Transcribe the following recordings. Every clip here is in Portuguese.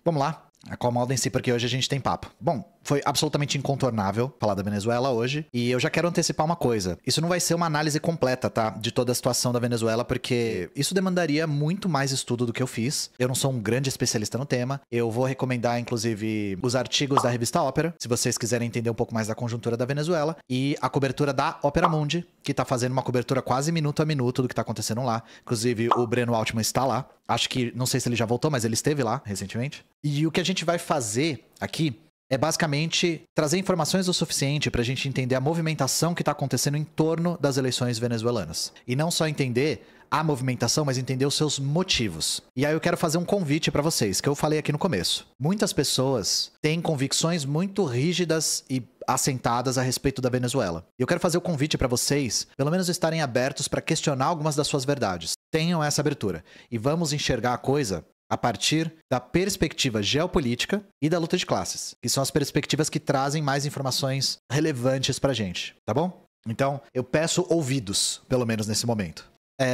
Vamos lá. Acomodem-se porque hoje a gente tem papo. Bom, foi absolutamente incontornável falar da Venezuela hoje. E eu já quero antecipar uma coisa. Isso não vai ser uma análise completa, tá? De toda a situação da Venezuela, porque isso demandaria muito mais estudo do que eu fiz. Eu não sou um grande especialista no tema. Eu vou recomendar, inclusive, os artigos da revista Ópera, se vocês quiserem entender um pouco mais da conjuntura da Venezuela. E a cobertura da Ópera Mundi, que tá fazendo uma cobertura quase minuto a minuto do que tá acontecendo lá. Inclusive, o Breno Altman está lá. Acho que, não sei se ele já voltou, mas ele esteve lá recentemente. E o que a gente vai fazer aqui é basicamente trazer informações o suficiente pra gente entender a movimentação que tá acontecendo em torno das eleições venezuelanas. E não só entender a movimentação, mas entender os seus motivos. E aí eu quero fazer um convite pra vocês, que eu falei aqui no começo. Muitas pessoas têm convicções muito rígidas e assentadas a respeito da Venezuela. E eu quero fazer o convite pra vocês, pelo menos estarem abertos pra questionar algumas das suas verdades. Tenham essa abertura. E vamos enxergar a coisa a partir da perspectiva geopolítica e da luta de classes, que são as perspectivas que trazem mais informações relevantes pra gente, tá bom? Então, eu peço ouvidos, pelo menos nesse momento.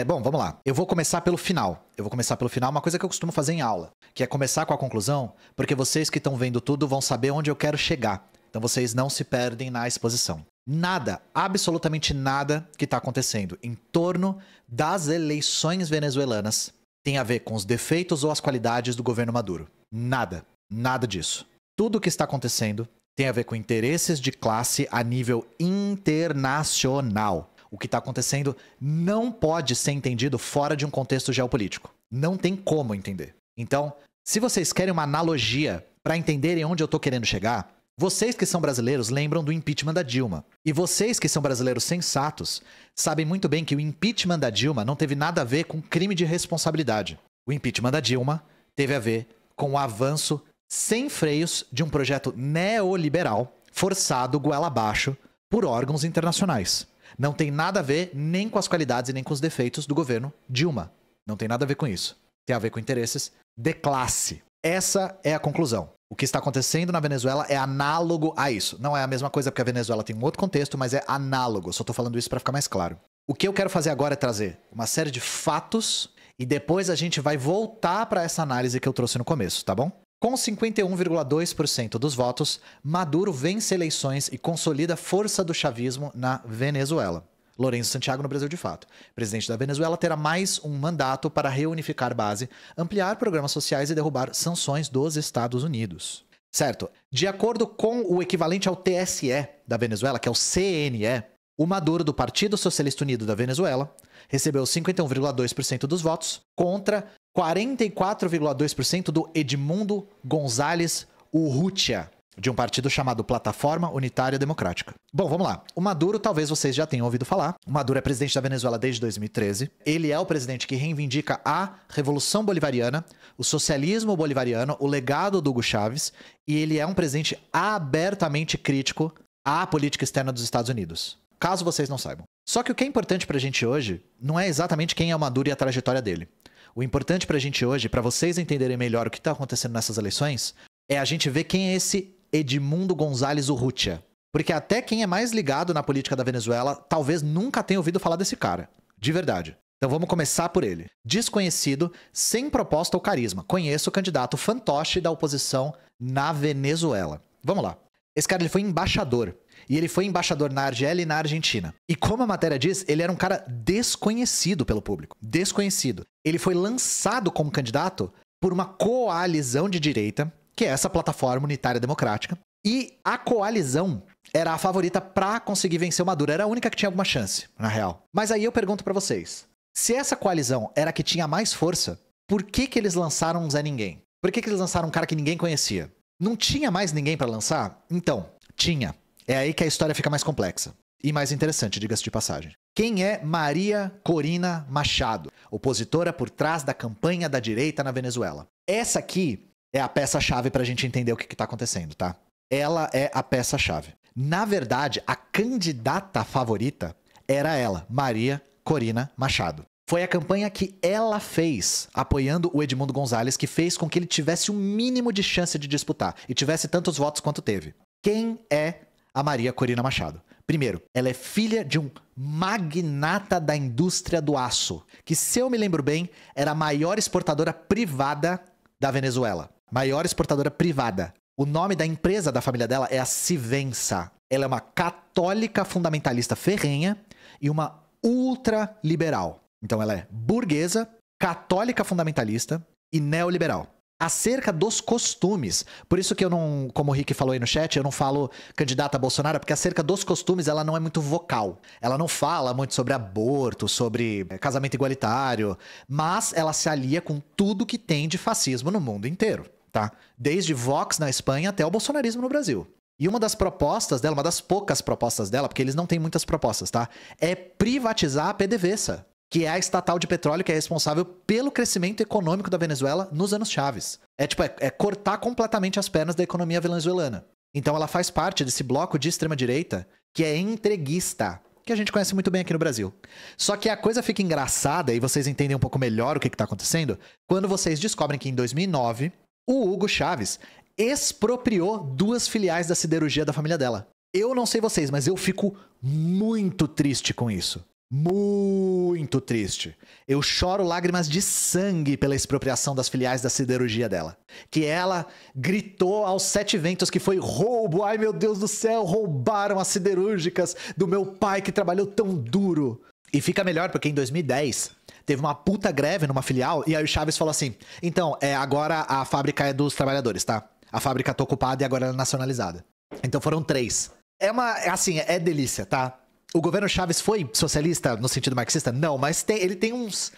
Bom, vamos lá. Eu vou começar pelo final. Uma coisa que eu costumo fazer em aula, que é começar com a conclusão, porque vocês que estão vendo tudo vão saber onde eu quero chegar. Então vocês não se perdem na exposição. Nada, absolutamente nada que está acontecendo em torno das eleições venezuelanas tem a ver com os defeitos ou as qualidades do governo Maduro. Nada. Nada disso. Tudo o que está acontecendo tem a ver com interesses de classe a nível internacional. O que está acontecendo não pode ser entendido fora de um contexto geopolítico. Não tem como entender. Então, se vocês querem uma analogia para entenderem onde eu estou querendo chegar, vocês que são brasileiros lembram do impeachment da Dilma. E vocês que são brasileiros sensatos sabem muito bem que o impeachment da Dilma não teve nada a ver com crime de responsabilidade. O impeachment da Dilma teve a ver com o avanço sem freios de um projeto neoliberal forçado goela abaixo por órgãos internacionais. Não tem nada a ver nem com as qualidades e nem com os defeitos do governo Dilma. Não tem nada a ver com isso. Tem a ver com interesses de classe. Essa é a conclusão. O que está acontecendo na Venezuela é análogo a isso. Não é a mesma coisa porque a Venezuela tem um outro contexto, mas é análogo. Só estou falando isso para ficar mais claro. O que eu quero fazer agora é trazer uma série de fatos e depois a gente vai voltar para essa análise que eu trouxe no começo, tá bom? Com 51,2% dos votos, Maduro vence eleições e consolida a força do chavismo na Venezuela. Lourenço Santiago no Brasil de fato. O presidente da Venezuela terá mais um mandato para reunificar base, ampliar programas sociais e derrubar sanções dos Estados Unidos. Certo? De acordo com o equivalente ao TSE da Venezuela, que é o CNE, o Maduro do Partido Socialista Unido da Venezuela recebeu 51,2% dos votos contra 44,2% do Edmundo González Urrutia, de um partido chamado Plataforma Unitária Democrática. Bom, vamos lá. O Maduro, talvez vocês já tenham ouvido falar. O Maduro é presidente da Venezuela desde 2013. Ele é o presidente que reivindica a Revolução Bolivariana, o socialismo bolivariano, o legado do Hugo Chávez, e ele é um presidente abertamente crítico à política externa dos Estados Unidos. Caso vocês não saibam. Só que o que é importante pra gente hoje não é exatamente quem é o Maduro e a trajetória dele. O importante pra gente hoje, pra vocês entenderem melhor o que tá acontecendo nessas eleições, é a gente ver quem é esse Edmundo González Urrutia. Porque até quem é mais ligado na política da Venezuela talvez nunca tenha ouvido falar desse cara. De verdade. Então vamos começar por ele. Desconhecido, sem proposta ou carisma. Conheço o candidato fantoche da oposição na Venezuela. Vamos lá. Esse cara ele foi embaixador. E ele foi embaixador na Argélia e na Argentina. E como a matéria diz, ele era um cara desconhecido pelo público. Desconhecido. Ele foi lançado como candidato por uma coalizão de direita, que é essa Plataforma Unitária Democrática. E a coalizão era a favorita pra conseguir vencer o Maduro. Era a única que tinha alguma chance, na real. Mas aí eu pergunto pra vocês. Se essa coalizão era a que tinha mais força, por que eles lançaram um Zé Ninguém? Por que eles lançaram um cara que ninguém conhecia? Não tinha mais ninguém pra lançar? Então, tinha. É aí que a história fica mais complexa. E mais interessante, diga-se de passagem. Quem é Maria Corina Machado, opositora por trás da campanha da direita na Venezuela? Essa aqui é a peça-chave pra gente entender o que tá acontecendo, tá? Ela é a peça-chave. Na verdade, a candidata favorita era ela, Maria Corina Machado. Foi a campanha que ela fez, apoiando o Edmundo González, que fez com que ele tivesse o mínimo de chance de disputar e tivesse tantos votos quanto teve. Quem é a Maria Corina Machado? Primeiro, ela é filha de um magnata da indústria do aço, que, se eu me lembro bem, era a maior exportadora privada da Venezuela. Maior exportadora privada. O nome da empresa da família dela é a Civensa. Ela é uma católica fundamentalista ferrenha e uma ultraliberal. Então ela é burguesa, católica fundamentalista e neoliberal. Acerca dos costumes, por isso que eu não, como o Rick falou aí no chat, eu não falo candidata a Bolsonaro, porque acerca dos costumes ela não é muito vocal. Ela não fala muito sobre aborto, sobre casamento igualitário, mas ela se alia com tudo que tem de fascismo no mundo inteiro, tá? Desde Vox na Espanha até o bolsonarismo no Brasil. E uma das propostas dela, uma das poucas propostas dela, porque eles não têm muitas propostas, tá? É privatizar a PDVSA, que é a estatal de petróleo que é responsável pelo crescimento econômico da Venezuela nos anos Chaves. É cortar completamente as pernas da economia venezuelana. Então ela faz parte desse bloco de extrema-direita que é entreguista, que a gente conhece muito bem aqui no Brasil. Só que a coisa fica engraçada, e vocês entendem um pouco melhor o que está acontecendo, quando vocês descobrem que em 2009, o Hugo Chávez expropriou 2 filiais da siderurgia da família dela. Eu não sei vocês, mas eu fico muito triste com isso. Muito triste. Eu choro lágrimas de sangue pela expropriação das filiais da siderurgia dela. Que ela gritou aos 7 ventos que foi roubo. Ai, meu Deus do céu, roubaram as siderúrgicas do meu pai que trabalhou tão duro. E fica melhor porque em 2010 teve uma puta greve numa filial e aí o Chaves falou assim, então, agora a fábrica é dos trabalhadores, tá? A fábrica tá ocupada e agora ela é nacionalizada. Então foram 3. É delícia, tá? O governo Chaves foi socialista no sentido marxista? Não, mas ele tem umas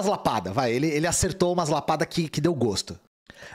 lapadas, vai. Ele acertou umas lapadas que deu gosto.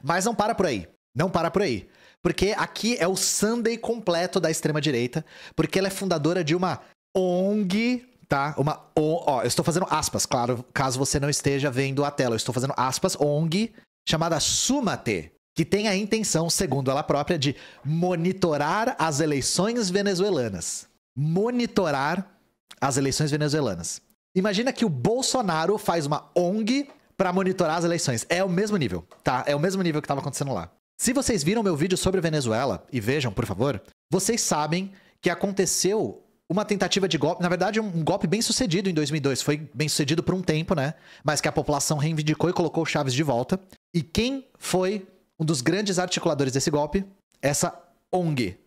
Mas não para por aí. Não para por aí. Porque aqui é o Sunday completo da extrema-direita. Porque ela é fundadora de uma ONG, tá? Eu estou fazendo aspas, claro, caso você não esteja vendo a tela. Eu estou fazendo aspas, ONG, chamada Súmate, que tem a intenção, segundo ela própria, de monitorar as eleições venezuelanas. Monitorar as eleições venezuelanas. Imagina que o Bolsonaro faz uma ONG para monitorar as eleições. É o mesmo nível, tá? É o mesmo nível que estava acontecendo lá. Se vocês viram meu vídeo sobre Venezuela, e vejam, por favor, vocês sabem que aconteceu uma tentativa de golpe, na verdade um golpe bem sucedido em 2002. Foi bem sucedido por um tempo, né? Mas que a população reivindicou e colocou o Chaves de volta. E quem foi um dos grandes articuladores desse golpe? Essa ONG,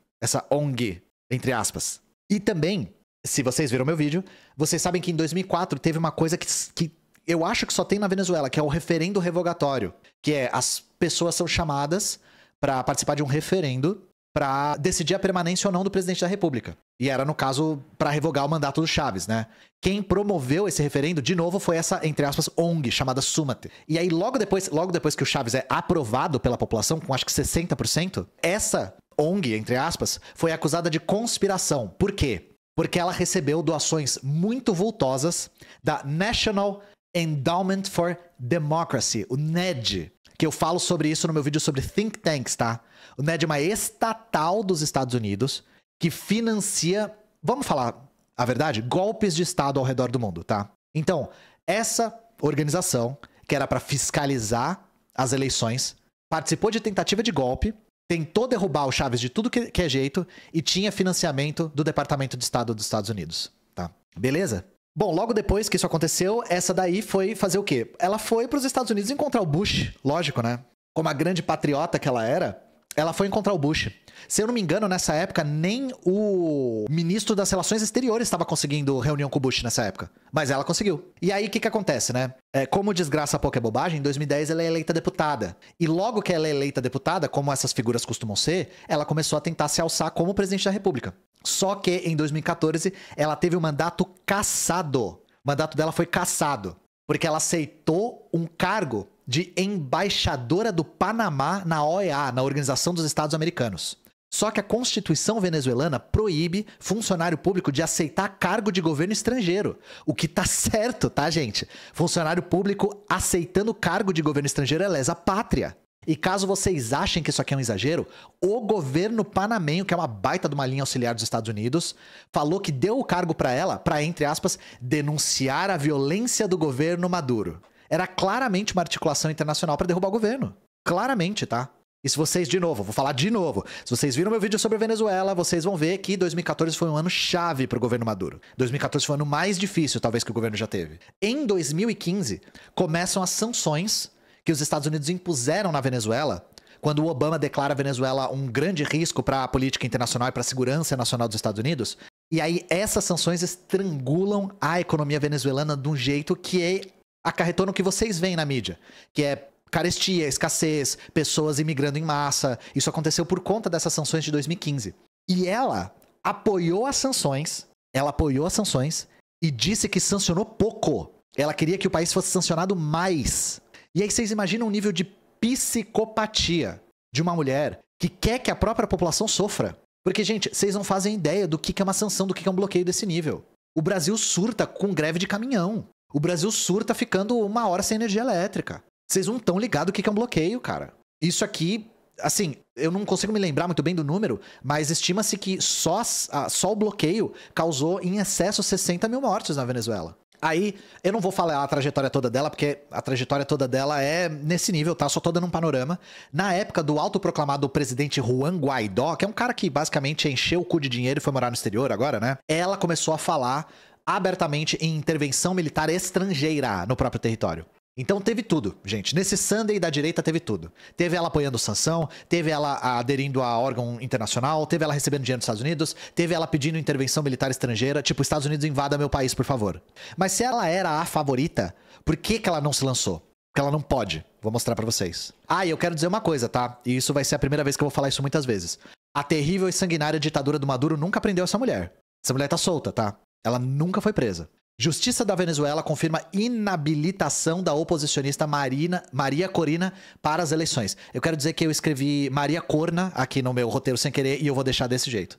entre aspas. E também, se vocês viram meu vídeo, vocês sabem que em 2004 teve uma coisa que eu acho que só tem na Venezuela, que é o referendo revogatório. Que é, as pessoas são chamadas para participar de um referendo para decidir a permanência ou não do presidente da República. E era, no caso, para revogar o mandato do Chaves, né? Quem promoveu esse referendo, de novo, foi essa, entre aspas, ONG, chamada Súmate. E aí, logo depois que o Chaves é aprovado pela população, com acho que 60%, essa ONG, entre aspas, foi acusada de conspiração. Por quê? Porque ela recebeu doações muito vultosas da National Endowment for Democracy, o NED, que eu falo sobre isso no meu vídeo sobre think tanks, tá? O NED é uma estatal dos Estados Unidos que financia, vamos falar a verdade, golpes de Estado ao redor do mundo, tá? Então, essa organização, que era para fiscalizar as eleições, participou de tentativa de golpe, tentou derrubar o Chaves de tudo que é jeito e tinha financiamento do Departamento de Estado dos Estados Unidos, tá? Beleza? Bom, logo depois que isso aconteceu, essa daí foi fazer o quê? Ela foi para os Estados Unidos encontrar o Bush, lógico, né? Como a grande patriota que ela era, ela foi encontrar o Bush. Se eu não me engano, nessa época, nem o ministro das Relações Exteriores estava conseguindo reunião com o Bush nessa época. Mas ela conseguiu. E aí, o que acontece, né? Como desgraça pouco é bobagem, em 2010 ela é eleita deputada. E logo que ela é eleita deputada, como essas figuras costumam ser, ela começou a tentar se alçar como presidente da República. Só que, em 2014, ela teve o mandato cassado. O mandato dela foi cassado. Porque ela aceitou um cargo de embaixadora do Panamá na OEA, na Organização dos Estados Americanos. Só que a Constituição venezuelana proíbe funcionário público de aceitar cargo de governo estrangeiro. O que tá certo, tá, gente? Funcionário público aceitando cargo de governo estrangeiro é lesa pátria. E caso vocês achem que isso aqui é um exagero, o governo panamenho, que é uma baita de uma linha auxiliar dos Estados Unidos, falou que deu o cargo para ela, para, entre aspas, denunciar a violência do governo Maduro. Era claramente uma articulação internacional para derrubar o governo. Claramente, tá? E se vocês, de novo, vou falar de novo, se vocês viram meu vídeo sobre a Venezuela, vocês vão ver que 2014 foi um ano chave para o governo Maduro. 2014 foi o ano mais difícil, talvez, que o governo já teve. Em 2015, começam as sanções que os Estados Unidos impuseram na Venezuela quando o Obama declara a Venezuela um grande risco para a política internacional e para a segurança nacional dos Estados Unidos. E aí essas sanções estrangulam a economia venezuelana de um jeito que acarretou no que vocês veem na mídia, que é carestia, escassez, pessoas imigrando em massa. Isso aconteceu por conta dessas sanções de 2015. E ela apoiou as sanções e disse que sancionou pouco. Ela queria que o país fosse sancionado mais. E aí vocês imaginam o nível de psicopatia de uma mulher que quer que a própria população sofra. Porque, gente, vocês não fazem ideia do que é uma sanção, do que é um bloqueio desse nível. O Brasil surta com greve de caminhão. O Brasil surta ficando 1 hora sem energia elétrica. Vocês não estão ligados o que é um bloqueio, cara. Isso aqui, assim, eu não consigo me lembrar muito bem do número, mas estima-se que só o bloqueio causou em excesso 60 mil mortes na Venezuela. Aí, eu não vou falar a trajetória toda dela, porque a trajetória toda dela é nesse nível, tá? Só tô dando um panorama. Na época do autoproclamado presidente Juan Guaidó, que é um cara que basicamente encheu o cu de dinheiro e foi morar no exterior agora, né? Ela começou a falar abertamente em intervenção militar estrangeira no próprio território. Então teve tudo, gente. Nesse Sunday da direita teve tudo. Teve ela apoiando sanção, teve ela aderindo a órgão internacional, teve ela recebendo dinheiro dos Estados Unidos, teve ela pedindo intervenção militar estrangeira, tipo, Estados Unidos invada meu país, por favor. Mas se ela era a favorita, por que ela não se lançou? Porque ela não pode. Vou mostrar pra vocês. Ah, e eu quero dizer uma coisa, tá? E isso vai ser a primeira vez que eu vou falar isso muitas vezes. A terrível e sanguinária ditadura do Maduro nunca prendeu essa mulher. Essa mulher tá solta, tá? Ela nunca foi presa. Justiça da Venezuela confirma inabilitação da oposicionista Maria Corina para as eleições. Eu quero dizer que eu escrevi Maria Corna aqui no meu roteiro sem querer e eu vou deixar desse jeito.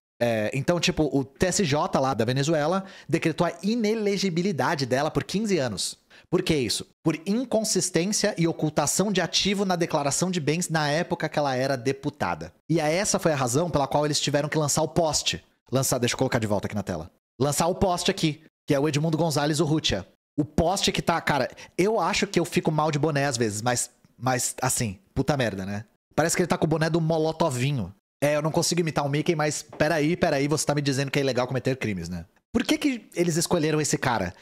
Então, tipo, o TSJ lá da Venezuela decretou a inelegibilidade dela por 15 anos. Por que isso? Por inconsistência e ocultação de ativo na declaração de bens na época que ela era deputada. E essa foi a razão pela qual eles tiveram que lançar o poste. Deixa eu colocar de volta aqui na tela. Lançar o poste aqui, que é o Edmundo Gonzalez Urrutia. O poste que tá... Cara, eu acho que eu fico mal de boné às vezes, mas assim, puta merda, né? Parece que ele tá com o boné do Molotovinho. Eu não consigo imitar o Mickey, mas peraí, você tá me dizendo que é ilegal cometer crimes, né? Por que eles escolheram esse cara?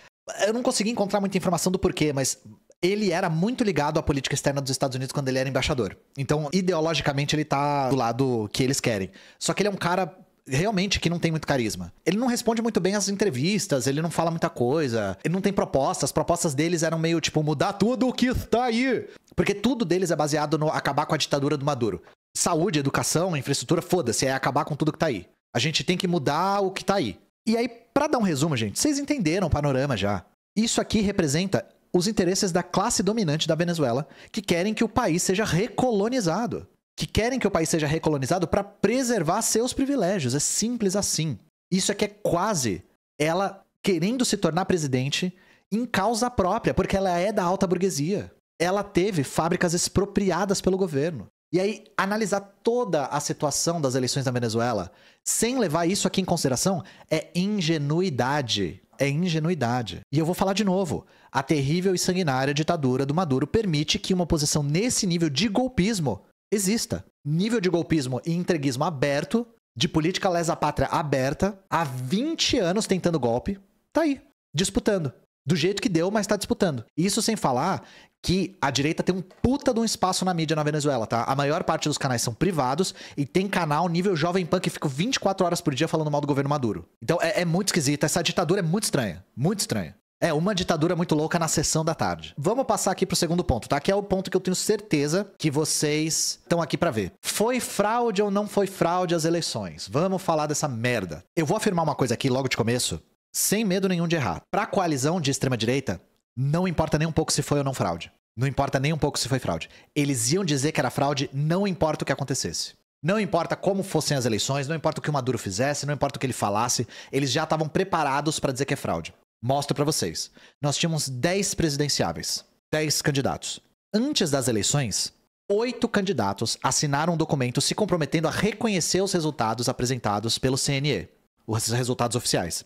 Eu não consegui encontrar muita informação do porquê, mas ele era muito ligado à política externa dos Estados Unidos quando ele era embaixador. Então, ideologicamente, ele tá do lado que eles querem. Só que ele é um cara... realmente que não tem muito carisma. Ele não responde muito bem às entrevistas, ele não fala muita coisa, ele não tem propostas. As propostas deles eram meio tipo, mudar tudo o que está aí. Porque tudo deles é baseado no acabar com a ditadura do Maduro. Saúde, educação, infraestrutura, foda-se, é acabar com tudo que tá aí. A gente tem que mudar o que tá aí. E aí, pra dar um resumo, gente, vocês entenderam o panorama já. Isso aqui representa os interesses da classe dominante da Venezuela, que querem que o país seja recolonizado. Que querem que o país seja recolonizado para preservar seus privilégios. É simples assim. Isso aqui é quase ela querendo se tornar presidente em causa própria, porque ela é da alta burguesia. Ela teve fábricas expropriadas pelo governo. E aí, analisar toda a situação das eleições da Venezuela, sem levar isso aqui em consideração, é ingenuidade. É ingenuidade. E eu vou falar de novo. A terrível e sanguinária ditadura do Maduro permite que uma oposição nesse nível de golpismo exista. Nível de golpismo e entreguismo aberto, de política lesa-pátria aberta, há 20 anos tentando golpe, tá aí, disputando. Do jeito que deu, mas tá disputando. Isso sem falar que a direita tem um puta de um espaço na mídia na Venezuela, tá? A maior parte dos canais são privados e tem canal nível Jovem Pan que fica 24 horas por dia falando mal do governo Maduro. Então é muito esquisito. Essa ditadura é muito estranha. Muito estranha. É uma ditadura muito louca na sessão da tarde. Vamos passar aqui pro segundo ponto, tá? Que é o ponto que eu tenho certeza que vocês estão aqui pra ver. Foi fraude ou não foi fraude as eleições? Vamos falar dessa merda. Eu vou afirmar uma coisa aqui logo de começo, sem medo nenhum de errar. Pra coalizão de extrema-direita, não importa nem um pouco se foi ou não fraude. Não importa nem um pouco se foi fraude. Eles iam dizer que era fraude, não importa o que acontecesse. Não importa como fossem as eleições, não importa o que o Maduro fizesse, não importa o que ele falasse, eles já estavam preparados pra dizer que é fraude. Mostro pra vocês. Nós tínhamos 10 presidenciáveis. 10 candidatos. Antes das eleições, 8 candidatos assinaram um documento se comprometendo a reconhecer os resultados apresentados pelo CNE. Os resultados oficiais.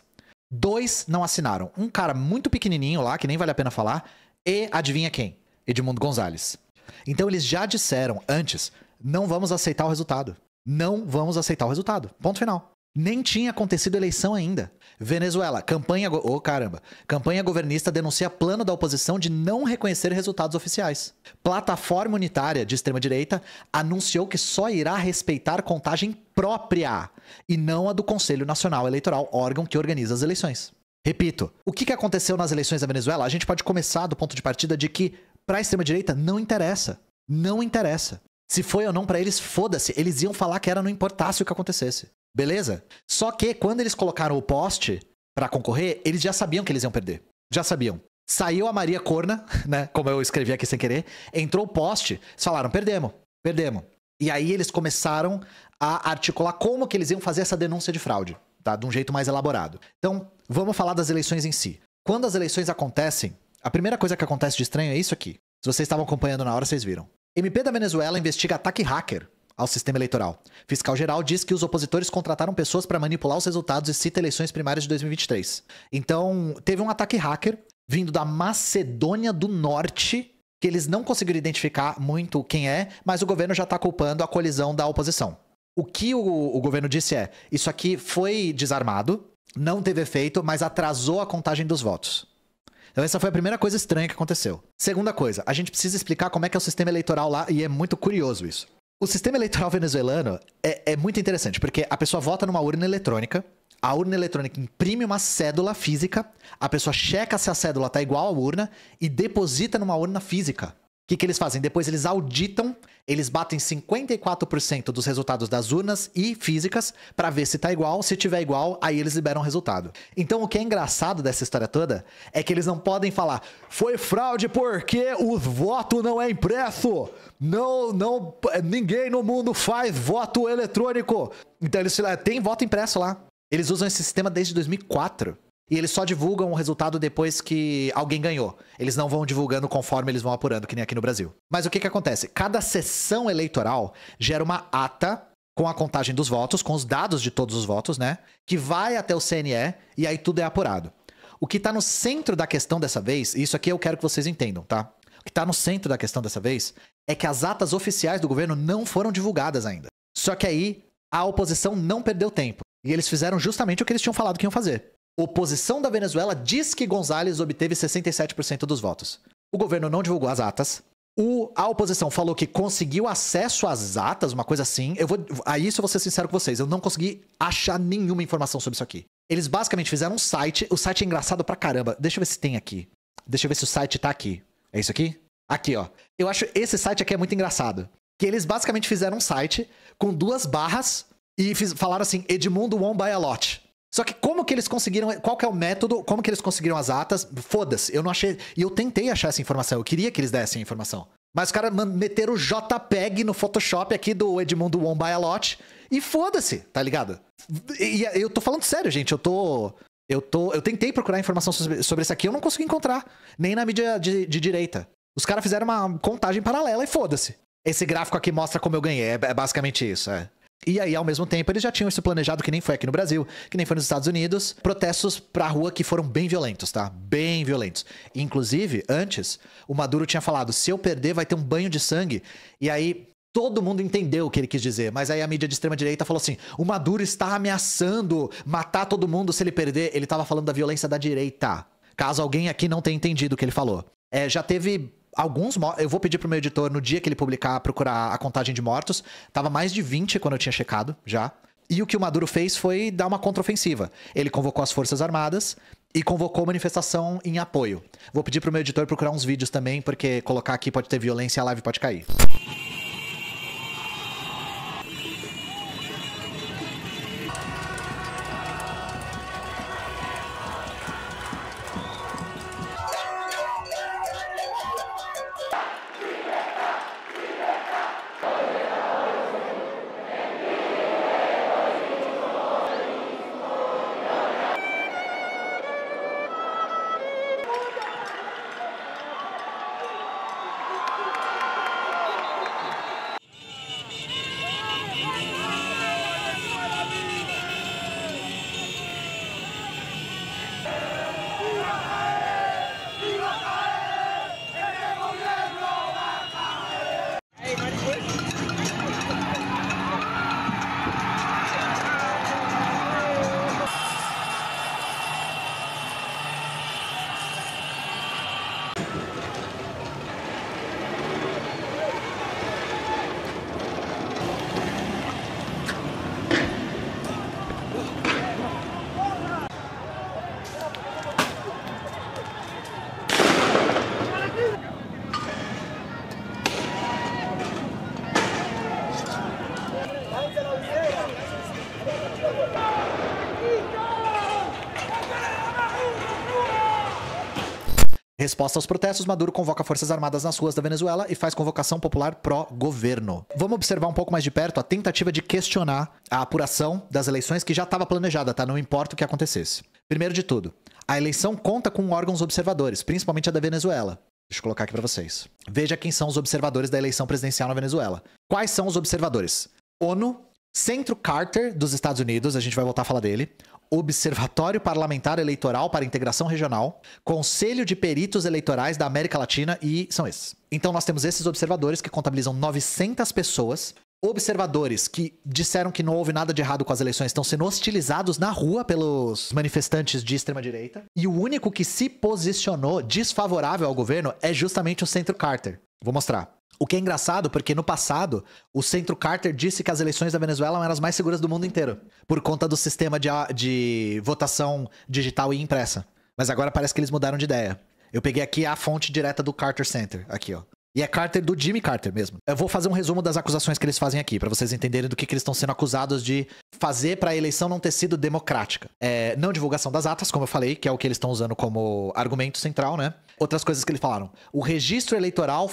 2 não assinaram. Um cara muito pequenininho lá, que nem vale a pena falar, e adivinha quem? Edmundo Gonzalez. Então eles já disseram antes, não vamos aceitar o resultado. Não vamos aceitar o resultado. Ponto final. Nem tinha acontecido eleição ainda. Venezuela, campanha governista denuncia plano da oposição de não reconhecer resultados oficiais. Plataforma unitária de extrema-direita anunciou que só irá respeitar contagem própria e não a do Conselho Nacional Eleitoral, órgão que organiza as eleições. Repito, o que aconteceu nas eleições da Venezuela? A gente pode começar do ponto de partida de que para a extrema-direita não interessa. Não interessa. Se foi ou não para eles, foda-se. Eles iam falar que era, não importasse o que acontecesse. Beleza? Só que quando eles colocaram o poste pra concorrer, eles já sabiam que eles iam perder. Já sabiam. Saiu a Maria Corna, né? Como eu escrevi aqui sem querer. Entrou o poste. Eles falaram, perdemos. E aí eles começaram a articular como que eles iam fazer essa denúncia de fraude. Tá? De um jeito mais elaborado. Então, vamos falar das eleições em si. Quando as eleições acontecem, a primeira coisa que acontece de estranho é isso aqui. Se vocês estavam acompanhando na hora, vocês viram. MP da Venezuela investiga ataque hacker ao sistema eleitoral. Fiscal-geral diz que os opositores contrataram pessoas para manipular os resultados e cita eleições primárias de 2023. Então, teve um ataque hacker vindo da Macedônia do Norte, que eles não conseguiram identificar muito quem é, mas o governo já está culpando a colisão da oposição. O que o governo disse é, isso aqui foi desarmado, não teve efeito, mas atrasou a contagem dos votos. Então essa foi a primeira coisa estranha que aconteceu. Segunda coisa, a gente precisa explicar como é que é o sistema eleitoral lá, e é muito curioso isso. O sistema eleitoral venezuelano é muito interessante, porque a pessoa vota numa urna eletrônica, a urna eletrônica imprime uma cédula física, a pessoa checa se a cédula tá igual à urna e deposita numa urna física. O que eles fazem? Depois eles auditam, eles batem 54% dos resultados das urnas e físicas para ver se tá igual. Se tiver igual, aí eles liberam o resultado. Então o que é engraçado dessa história toda é que eles não podem falar foi fraude porque o voto não é impresso. Ninguém no mundo faz voto eletrônico. Então eles tem voto impresso lá. Eles usam esse sistema desde 2004. E eles só divulgam o resultado depois que alguém ganhou. Eles não vão divulgando conforme eles vão apurando, que nem aqui no Brasil. Mas o que acontece? Cada sessão eleitoral gera uma ata com a contagem dos votos, com os dados de todos os votos, né? Que vai até o CNE e aí tudo é apurado. O que tá no centro da questão dessa vez, e isso aqui eu quero que vocês entendam, tá? O que tá no centro da questão dessa vez é que as atas oficiais do governo não foram divulgadas ainda. Só que aí a oposição não perdeu tempo. E eles fizeram justamente o que eles tinham falado que iam fazer. Oposição da Venezuela diz que González obteve 67% dos votos. O governo não divulgou as atas. A oposição falou que conseguiu acesso às atas, uma coisa assim. Aí isso eu vou ser sincero com vocês. Eu não consegui achar nenhuma informação sobre isso aqui. Eles basicamente fizeram um site. O site é engraçado pra caramba. Deixa eu ver se tem aqui. Deixa eu ver se o site tá aqui. É isso aqui? Aqui, ó. Eu acho esse site aqui é muito engraçado. Que eles basicamente fizeram um site com 2 barras e falaram assim, Edmundo won by a lot. Só que como que eles conseguiram, qual que é o método, como que eles conseguiram as atas? Foda-se, eu não achei, e eu tentei achar essa informação, eu queria que eles dessem a informação. Mas os caras meteram o JPEG no Photoshop aqui do Edmundo won by a lot e foda-se, tá ligado? E eu tô falando sério, gente, eu tentei procurar informação sobre isso aqui, eu não consegui encontrar, nem na mídia de direita. Os caras fizeram uma contagem paralela e foda-se. Esse gráfico aqui mostra como eu ganhei, é basicamente isso, é. E aí, ao mesmo tempo, eles já tinham isso planejado, que nem foi aqui no Brasil, que nem foi nos Estados Unidos. Protestos pra rua que foram bem violentos, tá? Bem violentos. Inclusive, antes, o Maduro tinha falado, se eu perder, vai ter um banho de sangue. E aí, todo mundo entendeu o que ele quis dizer. Mas aí a mídia de extrema-direita falou assim, o Maduro está ameaçando matar todo mundo se ele perder. Ele tava falando da violência da direita. Caso alguém aqui não tenha entendido o que ele falou. Já teve... eu vou pedir pro meu editor, no dia que ele publicar, procurar a contagem de mortos. Tava mais de 20 quando eu tinha checado, já. E o que o Maduro fez foi dar uma contraofensiva. Ele convocou as Forças Armadas e convocou manifestação em apoio. Vou pedir pro meu editor procurar uns vídeos também, porque colocar aqui pode ter violência e a live pode cair. Resposta aos protestos, Maduro convoca forças armadas nas ruas da Venezuela e faz convocação popular pró-governo. Vamos observar um pouco mais de perto a tentativa de questionar a apuração das eleições que já estava planejada, tá? Não importa o que acontecesse. Primeiro de tudo, a eleição conta com órgãos observadores, principalmente a da Venezuela. Deixa eu colocar aqui pra vocês. Veja quem são os observadores da eleição presidencial na Venezuela. Quais são os observadores? ONU, Centro Carter dos Estados Unidos, a gente vai voltar a falar dele. Observatório Parlamentar Eleitoral para Integração Regional, Conselho de Peritos Eleitorais da América Latina e são esses. Então nós temos esses observadores que contabilizam 900 pessoas, observadores que disseram que não houve nada de errado com as eleições, estão sendo hostilizados na rua pelos manifestantes de extrema-direita, e o único que se posicionou desfavorável ao governo é justamente o Centro Carter. Vou mostrar. O que é engraçado, porque no passado, o Centro Carter disse que as eleições da Venezuela eram as mais seguras do mundo inteiro, por conta do sistema de votação digital e impressa. Mas agora parece que eles mudaram de ideia. Eu peguei aqui a fonte direta do Carter Center, aqui ó. E é Carter do Jimmy Carter mesmo. Eu vou fazer um resumo das acusações que eles fazem aqui, pra vocês entenderem do que eles estão sendo acusados de fazer pra eleição não ter sido democrática. Não divulgação das atas, como eu falei, que é o que eles estão usando como argumento central, né? Outras coisas que eles falaram. O registro eleitoral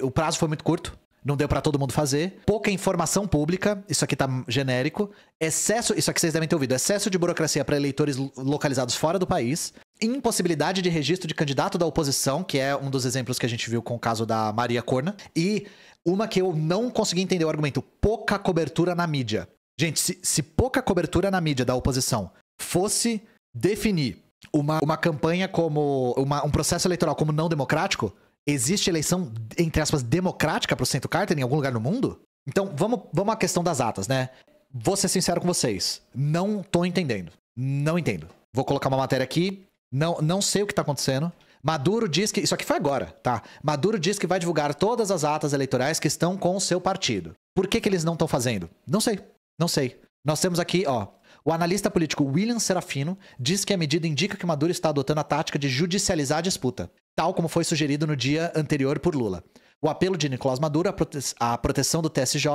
o prazo foi muito curto. Não deu pra todo mundo fazer. Pouca informação pública. Isso aqui tá genérico. Excesso, isso aqui vocês devem ter ouvido. Excesso de burocracia para eleitores localizados fora do país. Impossibilidade de registro de candidato da oposição, que é um dos exemplos que a gente viu com o caso da Maria Corna. E uma que eu não consegui entender o argumento. Pouca cobertura na mídia. Gente, se pouca cobertura na mídia da oposição fosse definir uma campanha como... um processo eleitoral como não democrático... Existe eleição, entre aspas, democrática pro Centro Carter em algum lugar no mundo? Então, vamos à questão das atas, né? Vou ser sincero com vocês. Não tô entendendo. Não entendo. Vou colocar uma matéria aqui. Não sei o que tá acontecendo. Maduro diz que... Isso aqui foi agora, tá? Maduro diz que vai divulgar todas as atas eleitorais que estão com o seu partido. Por que eles não estão fazendo? Não sei. Não sei. Nós temos aqui, ó... O analista político William Serafino diz que a medida indica que Maduro está adotando a tática de judicializar a disputa, tal como foi sugerido no dia anterior por Lula. O apelo de Nicolás Maduro à proteção do TSJ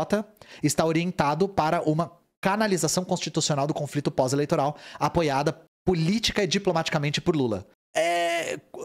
está orientado para uma canalização constitucional do conflito pós-eleitoral, apoiada política e diplomaticamente por Lula.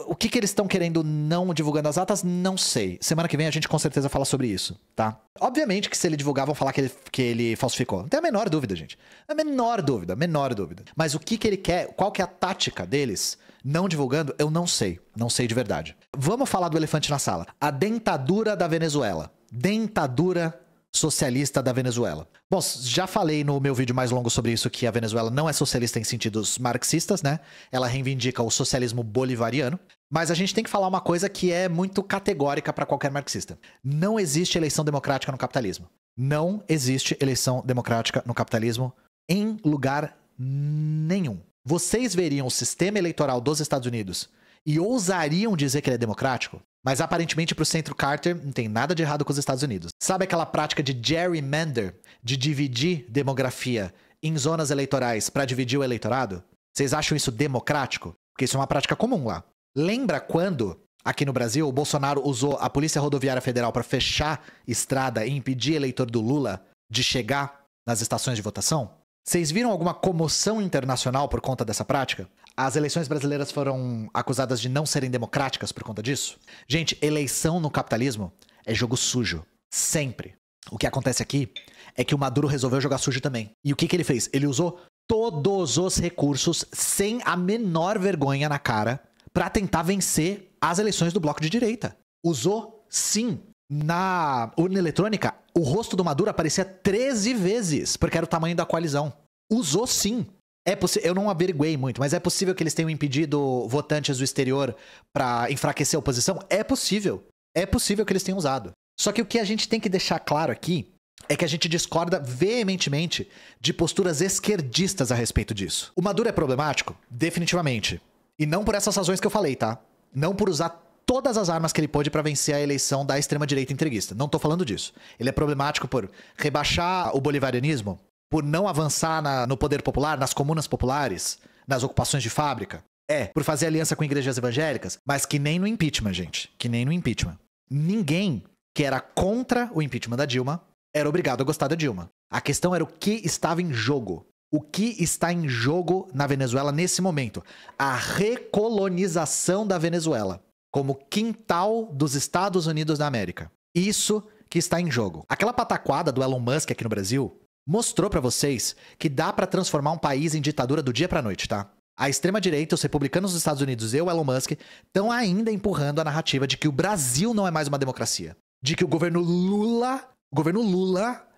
O que eles estão querendo não divulgando as atas, não sei. Semana que vem a gente com certeza fala sobre isso, tá? Obviamente que se ele divulgar vão falar que ele falsificou. Não tem a menor dúvida, gente. A menor dúvida. Mas o que ele quer, qual que é a tática deles não divulgando, eu não sei. Não sei de verdade. Vamos falar do elefante na sala. A dentadura da Venezuela. Dentadura socialista da Venezuela. Bom, já falei no meu vídeo mais longo sobre isso que a Venezuela não é socialista em sentidos marxistas, né? Ela reivindica o socialismo bolivariano. Mas a gente tem que falar uma coisa que é muito categórica para qualquer marxista. Não existe eleição democrática no capitalismo. Não existe eleição democrática no capitalismo em lugar nenhum. Vocês veriam o sistema eleitoral dos Estados Unidos e ousariam dizer que ele é democrático? Mas aparentemente pro Centro Carter não tem nada de errado com os Estados Unidos. Sabe aquela prática de gerrymander, de dividir demografia em zonas eleitorais para dividir o eleitorado? Vocês acham isso democrático? Porque isso é uma prática comum lá. Lembra quando, aqui no Brasil, o Bolsonaro usou a Polícia Rodoviária Federal para fechar estrada e impedir eleitor do Lula de chegar nas estações de votação? Vocês viram alguma comoção internacional por conta dessa prática? As eleições brasileiras foram acusadas de não serem democráticas por conta disso? Gente, eleição no capitalismo é jogo sujo. Sempre. O que acontece aqui é que o Maduro resolveu jogar sujo também. E o que ele fez? Ele usou todos os recursos sem a menor vergonha na cara para tentar vencer as eleições do bloco de direita. Usou, sim. Na urna eletrônica, o rosto do Maduro aparecia 13 vezes, porque era o tamanho da coalizão. Usou, sim. Eu não averiguei muito, mas é possível que eles tenham impedido votantes do exterior para enfraquecer a oposição? É possível. É possível que eles tenham usado. Só que o que a gente tem que deixar claro aqui é que a gente discorda veementemente de posturas esquerdistas a respeito disso. O Maduro é problemático? Definitivamente. E não por essas razões que eu falei, tá? Não por usar todas as armas que ele pôde para vencer a eleição da extrema-direita entreguista. Não tô falando disso. Ele é problemático por rebaixar o bolivarianismo, por não avançar no poder popular, nas comunas populares, nas ocupações de fábrica. Por fazer aliança com igrejas evangélicas, mas que nem no impeachment, gente. Que nem no impeachment. Ninguém que era contra o impeachment da Dilma era obrigado a gostar da Dilma. A questão era o que estava em jogo. O que está em jogo na Venezuela nesse momento? A recolonização da Venezuela. como quintal dos Estados Unidos da América. Isso que está em jogo. Aquela pataquada do Elon Musk aqui no Brasil mostrou pra vocês que dá pra transformar um país em ditadura do dia pra noite, tá? A extrema-direita, os republicanos dos Estados Unidos e o Elon Musk estão ainda empurrando a narrativa de que o Brasil não é mais uma democracia. De que o governo Lula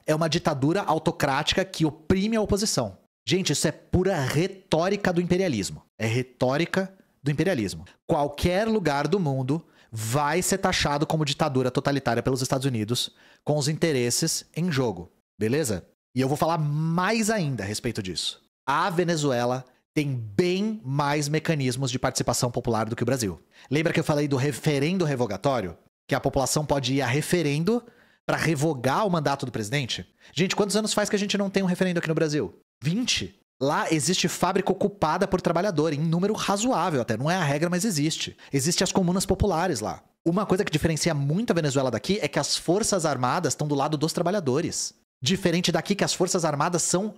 é uma ditadura autocrática que oprime a oposição. Gente, isso é pura retórica do imperialismo. É retórica do imperialismo. Qualquer lugar do mundo vai ser taxado como ditadura totalitária pelos Estados Unidos, com os interesses em jogo. Beleza? E eu vou falar mais ainda a respeito disso. A Venezuela tem bem mais mecanismos de participação popular do que o Brasil. Lembra que eu falei do referendo revogatório? Que a população pode ir a referendo para revogar o mandato do presidente? Gente, quantos anos faz que a gente não tem um referendo aqui no Brasil? 20. Lá existe fábrica ocupada por trabalhador, em número razoável até. Não é a regra, mas existe. Existem as comunas populares lá. Uma coisa que diferencia muito a Venezuela daqui é que as forças armadas estão do lado dos trabalhadores. Diferente daqui, que as forças armadas são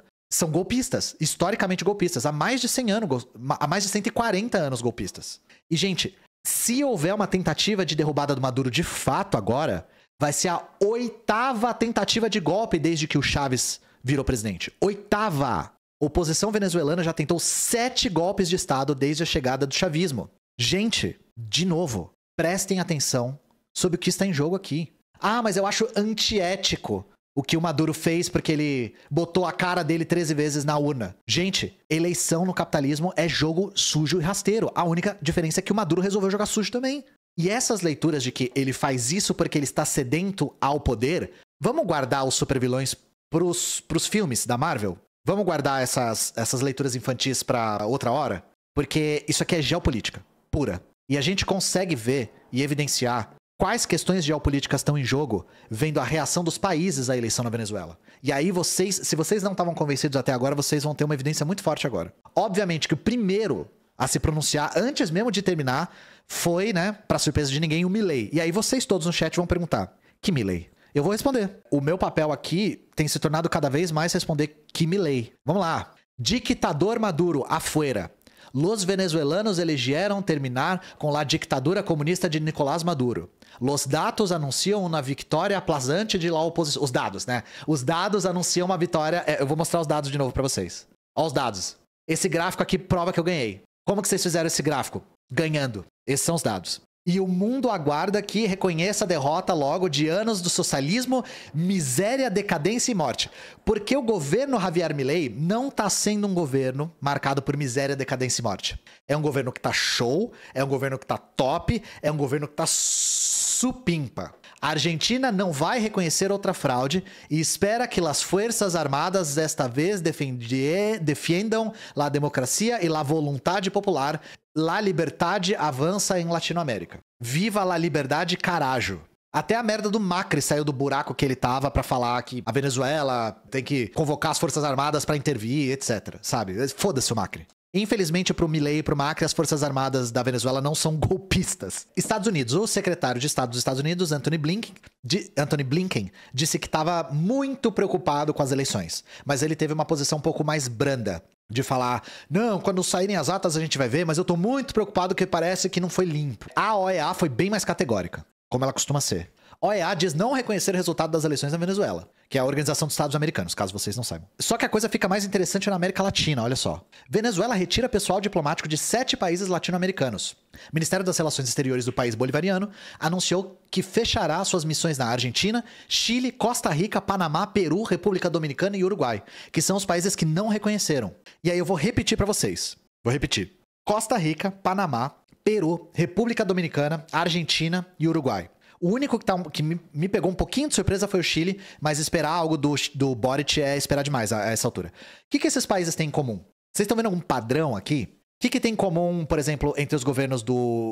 golpistas, historicamente golpistas, há mais de 100 anos, há mais de 140 anos golpistas. E, gente, se houver uma tentativa de derrubada do Maduro de fato agora, vai ser a 8ª tentativa de golpe desde que o Chávez virou presidente. 8ª! Oposição venezuelana já tentou 7 golpes de Estado desde a chegada do chavismo. Gente, de novo, prestem atenção sobre o que está em jogo aqui. Ah, mas eu acho antiético o que o Maduro fez porque ele botou a cara dele 13 vezes na urna. Gente, eleição no capitalismo é jogo sujo e rasteiro. A única diferença é que o Maduro resolveu jogar sujo também. E essas leituras de que ele faz isso porque ele está sedento ao poder, vamos guardar os supervilões pros filmes da Marvel? Vamos guardar essas leituras infantis pra outra hora? Porque isso aqui é geopolítica pura. E a gente consegue ver e evidenciar quais questões geopolíticas estão em jogo vendo a reação dos países à eleição na Venezuela. E aí se vocês não estavam convencidos até agora, vocês vão ter uma evidência muito forte agora. Obviamente que o primeiro a se pronunciar, antes mesmo de terminar, foi, né, pra surpresa de ninguém, o Milei. E aí vocês todos no chat vão perguntar, que Milei? Eu vou responder. O meu papel aqui tem se tornado cada vez mais responder que Milei. Vamos lá. Dictador Maduro, afuera. Los venezuelanos eligieron terminar com la dictadura comunista de Nicolás Maduro. Los datos anunciam uma vitória aplazante de la oposição. Os dados, né? Os dados anunciam uma vitória... eu vou mostrar os dados de novo pra vocês. Ó os dados. Esse gráfico aqui prova que eu ganhei. Como que vocês fizeram esse gráfico? Ganhando. Esses são os dados. E o mundo aguarda que reconheça a derrota logo de anos do socialismo, miséria, decadência e morte. Porque o governo Javier Milei não está sendo um governo marcado por miséria, decadência e morte. É um governo que tá show, é um governo que tá top, é um governo que tá supimpa. A Argentina não vai reconhecer outra fraude e espera que as Forças Armadas desta vez defendam a democracia e a vontade popular. La liberdade avança em Latinoamérica. Viva la liberdade, carajo. Até a merda do Macri saiu do buraco que ele tava pra falar que a Venezuela tem que convocar as Forças Armadas pra intervir, etc. Sabe? Foda-se o Macri. Infelizmente, pro Milei e pro Macri, as Forças Armadas da Venezuela não são golpistas. Estados Unidos. O secretário de Estado dos Estados Unidos, Anthony Blinken, disse que estava muito preocupado com as eleições. Mas ele teve uma posição um pouco mais branda. De falar, não, quando saírem as atas a gente vai ver, mas eu tô muito preocupado que parece que não foi limpo. A OEA foi bem mais categórica, como ela costuma ser. A OEA diz não reconhecer o resultado das eleições na Venezuela, que é a Organização dos Estados Americanos, caso vocês não saibam. Só que a coisa fica mais interessante na América Latina, olha só. Venezuela retira pessoal diplomático de 7 países latino-americanos. O Ministério das Relações Exteriores do país bolivariano anunciou que fechará suas missões na Argentina, Chile, Costa Rica, Panamá, Peru, República Dominicana e Uruguai, que são os países que não reconheceram. E aí eu vou repetir pra vocês. Vou repetir. Costa Rica, Panamá, Peru, República Dominicana, Argentina e Uruguai. O único que me pegou um pouquinho de surpresa foi o Chile, mas esperar algo do Boric é esperar demais a essa altura. O que esses países têm em comum? Vocês estão vendo algum padrão aqui? O que tem em comum, por exemplo, entre os governos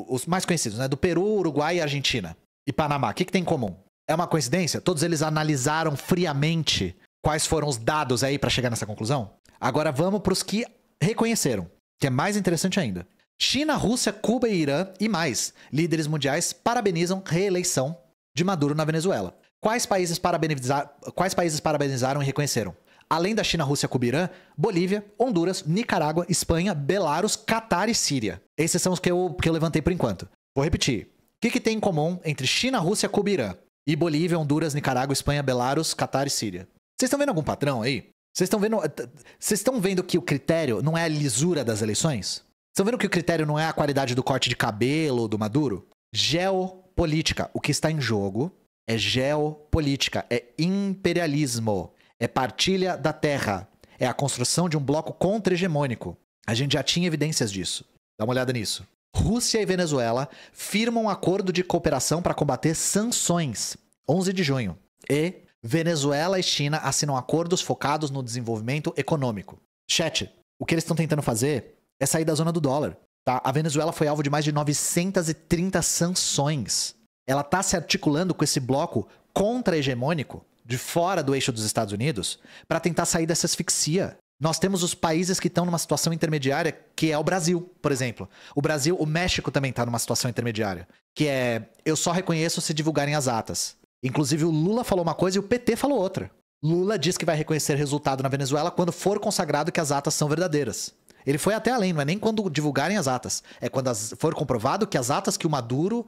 os mais conhecidos, né? Do Peru, Uruguai e Argentina? E Panamá, o que tem em comum? É uma coincidência? Todos eles analisaram friamente quais foram os dados aí para chegar nessa conclusão? Agora vamos para os que reconheceram, que é mais interessante ainda. China, Rússia, Cuba e Irã e mais líderes mundiais parabenizam reeleição de Maduro na Venezuela. Quais países parabenizaram e reconheceram? Além da China, Rússia, Cuba e Irã, Bolívia, Honduras, Nicarágua, Espanha, Belarus, Catar e Síria. Esses são os que eu levantei por enquanto. Vou repetir. que tem em comum entre China, Rússia, Cuba e Irã? E Bolívia, Honduras, Nicarágua, Espanha, Belarus, Catar e Síria. Vocês estão vendo algum padrão aí? Vocês estão vendo que o critério não é a lisura das eleições? Estão vendo que o critério não é a qualidade do corte de cabelo do Maduro? Geopolítica. O que está em jogo é geopolítica, é imperialismo, é partilha da terra, é a construção de um bloco contra-hegemônico. A gente já tinha evidências disso. Dá uma olhada nisso. Rússia e Venezuela firmam um acordo de cooperação para combater sanções. 11 de junho. E Venezuela e China assinam acordos focados no desenvolvimento econômico. Chat, o que eles estão tentando fazer é sair da zona do dólar. Tá? A Venezuela foi alvo de mais de 930 sanções. Ela está se articulando com esse bloco contra-hegemônico, de fora do eixo dos Estados Unidos, para tentar sair dessa asfixia. Nós temos os países que estão numa situação intermediária, que é o Brasil, por exemplo. O México também está numa situação intermediária, que é, eu só reconheço se divulgarem as atas. Inclusive o Lula falou uma coisa e o PT falou outra. Lula diz que vai reconhecer resultado na Venezuela quando for consagrado que as atas são verdadeiras. Ele foi até além, não é nem quando divulgarem as atas. É quando for comprovado que as atas que o Maduro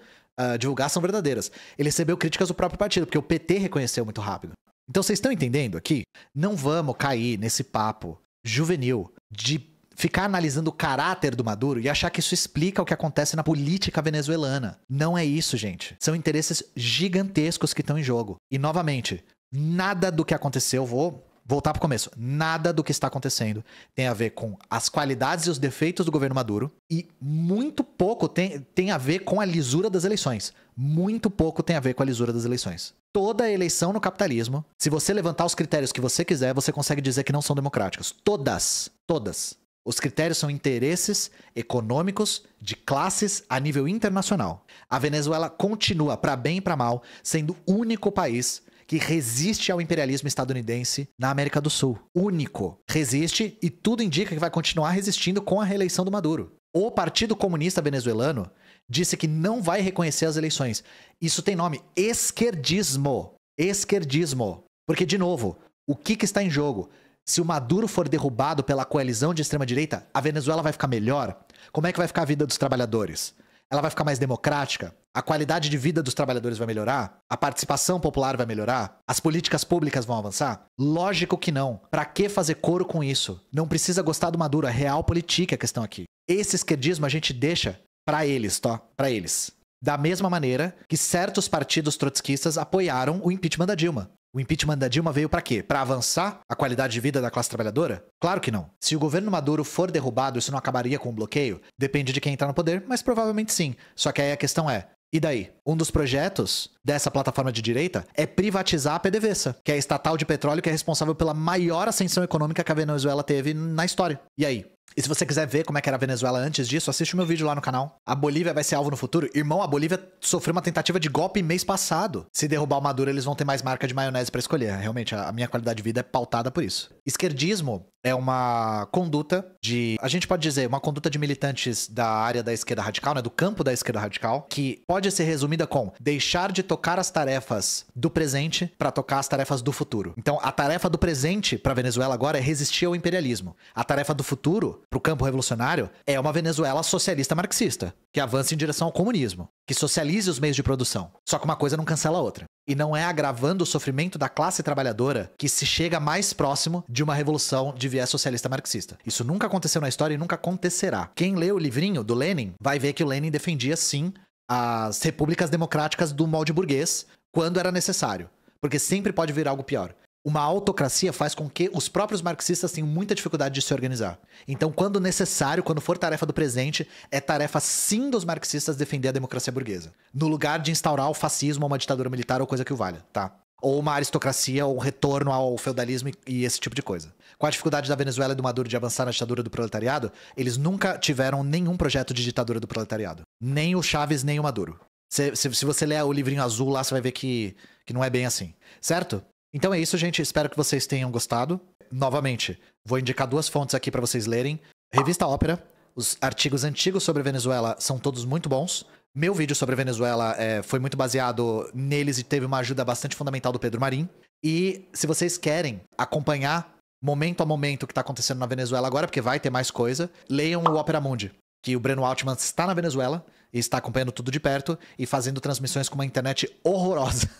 divulgar são verdadeiras. Ele recebeu críticas do próprio partido, porque o PT reconheceu muito rápido. Então vocês estão entendendo aqui? Não vamos cair nesse papo juvenil de ficar analisando o caráter do Maduro e achar que isso explica o que acontece na política venezuelana. Não é isso, gente. São interesses gigantescos que estão em jogo. E, novamente, nada do que aconteceu, vou voltar pro começo, nada do que está acontecendo tem a ver com as qualidades e os defeitos do governo Maduro e muito pouco tem a ver com a lisura das eleições. Muito pouco tem a ver com a lisura das eleições. Toda eleição no capitalismo, se você levantar os critérios que você quiser, você consegue dizer que não são democráticos. Todas. Todas. Os critérios são interesses econômicos de classes a nível internacional. A Venezuela continua, para bem e para mal, sendo o único país que resiste ao imperialismo estadunidense na América do Sul. Único. Resiste e tudo indica que vai continuar resistindo com a reeleição do Maduro. O Partido Comunista Venezuelano disse que não vai reconhecer as eleições. Isso tem nome: esquerdismo. Esquerdismo. Porque, de novo, o que está em jogo? Se o Maduro for derrubado pela coalizão de extrema-direita, a Venezuela vai ficar melhor? Como é que vai ficar a vida dos trabalhadores? Ela vai ficar mais democrática? A qualidade de vida dos trabalhadores vai melhorar? A participação popular vai melhorar? As políticas públicas vão avançar? Lógico que não. Pra que fazer coro com isso? Não precisa gostar do Maduro, é realpolitik a questão aqui. Esse esquerdismo a gente deixa pra eles, tá? Pra eles. Da mesma maneira que certos partidos trotskistas apoiaram o impeachment da Dilma. O impeachment da Dilma veio pra quê? Pra avançar a qualidade de vida da classe trabalhadora? Claro que não. Se o governo Maduro for derrubado, isso não acabaria com o bloqueio? Depende de quem entrar no poder, mas provavelmente sim. Só que aí a questão é, e daí? Um dos projetos dessa plataforma de direita é privatizar a PDVSA, que é a estatal de petróleo que é responsável pela maior ascensão econômica que a Venezuela teve na história. E aí? E se você quiser ver como é que era a Venezuela antes disso, assiste o meu vídeo lá no canal. A Bolívia vai ser alvo no futuro? Irmão, a Bolívia sofreu uma tentativa de golpe mês passado. Se derrubar o Maduro, eles vão ter mais marca de maionese pra escolher. Realmente, a minha qualidade de vida é pautada por isso. Esquerdismo é uma conduta de, a gente pode dizer, uma conduta de militantes da área da esquerda radical, né, do campo da esquerda radical, que pode ser resumida com deixar de tocar as tarefas do presente para tocar as tarefas do futuro. Então, a tarefa do presente para Venezuela agora é resistir ao imperialismo. A tarefa do futuro, para o campo revolucionário, é uma Venezuela socialista marxista, que avance em direção ao comunismo, que socialize os meios de produção. Só que uma coisa não cancela a outra. E não é agravando o sofrimento da classe trabalhadora que se chega mais próximo de uma revolução de viés socialista marxista. Isso nunca aconteceu na história e nunca acontecerá. Quem lê o livrinho do Lenin vai ver que o Lenin defendia, sim, as repúblicas democráticas do molde burguês quando era necessário. Porque sempre pode vir algo pior. Uma autocracia faz com que os próprios marxistas tenham muita dificuldade de se organizar. Então, quando necessário, quando for tarefa do presente, é tarefa sim dos marxistas defender a democracia burguesa. No lugar de instaurar o fascismo ou uma ditadura militar ou coisa que o valha, tá? Ou uma aristocracia ou um retorno ao feudalismo e esse tipo de coisa. Com a dificuldade da Venezuela e do Maduro de avançar na ditadura do proletariado, eles nunca tiveram nenhum projeto de ditadura do proletariado. Nem o Chaves, nem o Maduro. Se você ler o livrinho azul lá, você vai ver que não é bem assim. Certo? Então é isso, gente. Espero que vocês tenham gostado. Novamente, vou indicar 2 fontes aqui para vocês lerem. Revista Ópera. Os artigos antigos sobre a Venezuela são todos muito bons. Meu vídeo sobre a Venezuela foi muito baseado neles e teve uma ajuda bastante fundamental do Pedro Marim. E se vocês querem acompanhar momento a momento o que está acontecendo na Venezuela agora, porque vai ter mais coisa, leiam o Opera Mundi. que o Breno Altman está na Venezuela e está acompanhando tudo de perto e fazendo transmissões com uma internet horrorosa.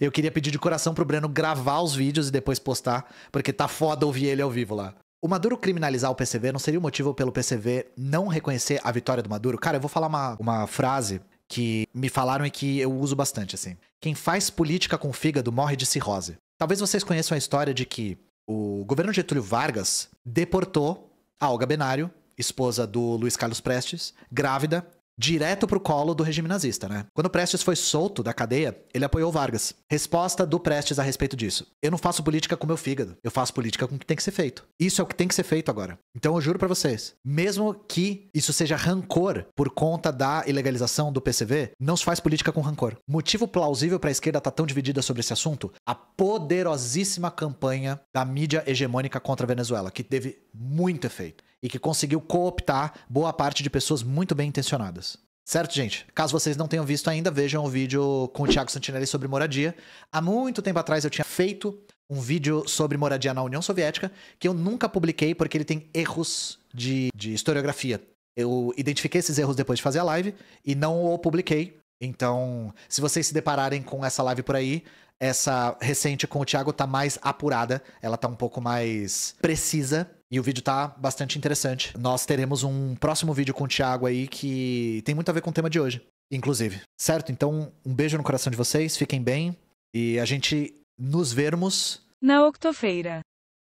Eu queria pedir de coração pro Breno gravar os vídeos e depois postar, porque tá foda ouvir ele ao vivo lá. O Maduro criminalizar o PCV não seria o motivo pelo PCV não reconhecer a vitória do Maduro? Cara, eu vou falar uma frase que me falaram e que eu uso bastante, assim. Quem faz política com fígado morre de cirrose. Talvez vocês conheçam a história de que o governo Getúlio Vargas deportou a Olga Benário, esposa do Luiz Carlos Prestes, grávida, direto pro colo do regime nazista, né? Quando o Prestes foi solto da cadeia, ele apoiou o Vargas. Resposta do Prestes a respeito disso: eu não faço política com meu fígado, eu faço política com o que tem que ser feito. Isso é o que tem que ser feito agora. Então eu juro pra vocês, mesmo que isso seja rancor por conta da ilegalização do PCV, não se faz política com rancor. Motivo plausível pra esquerda estar tão dividida sobre esse assunto? A poderosíssima campanha da mídia hegemônica contra a Venezuela, que teve muito efeito e que conseguiu cooptar boa parte de pessoas muito bem intencionadas. Certo, gente? Caso vocês não tenham visto ainda, vejam o vídeo com o Thiago Santinelli sobre moradia. Há muito tempo atrás eu tinha feito um vídeo sobre moradia na União Soviética, que eu nunca publiquei porque ele tem erros de historiografia. Eu identifiquei esses erros depois de fazer a live e não o publiquei. Então, se vocês se depararem com essa live por aí, essa recente com o Thiago tá mais apurada, ela tá um pouco mais precisa e o vídeo tá bastante interessante. Nós teremos um próximo vídeo com o Thiago aí que tem muito a ver com o tema de hoje, inclusive. Certo? Então, um beijo no coração de vocês, fiquem bem e a gente nos vermos na octofeira.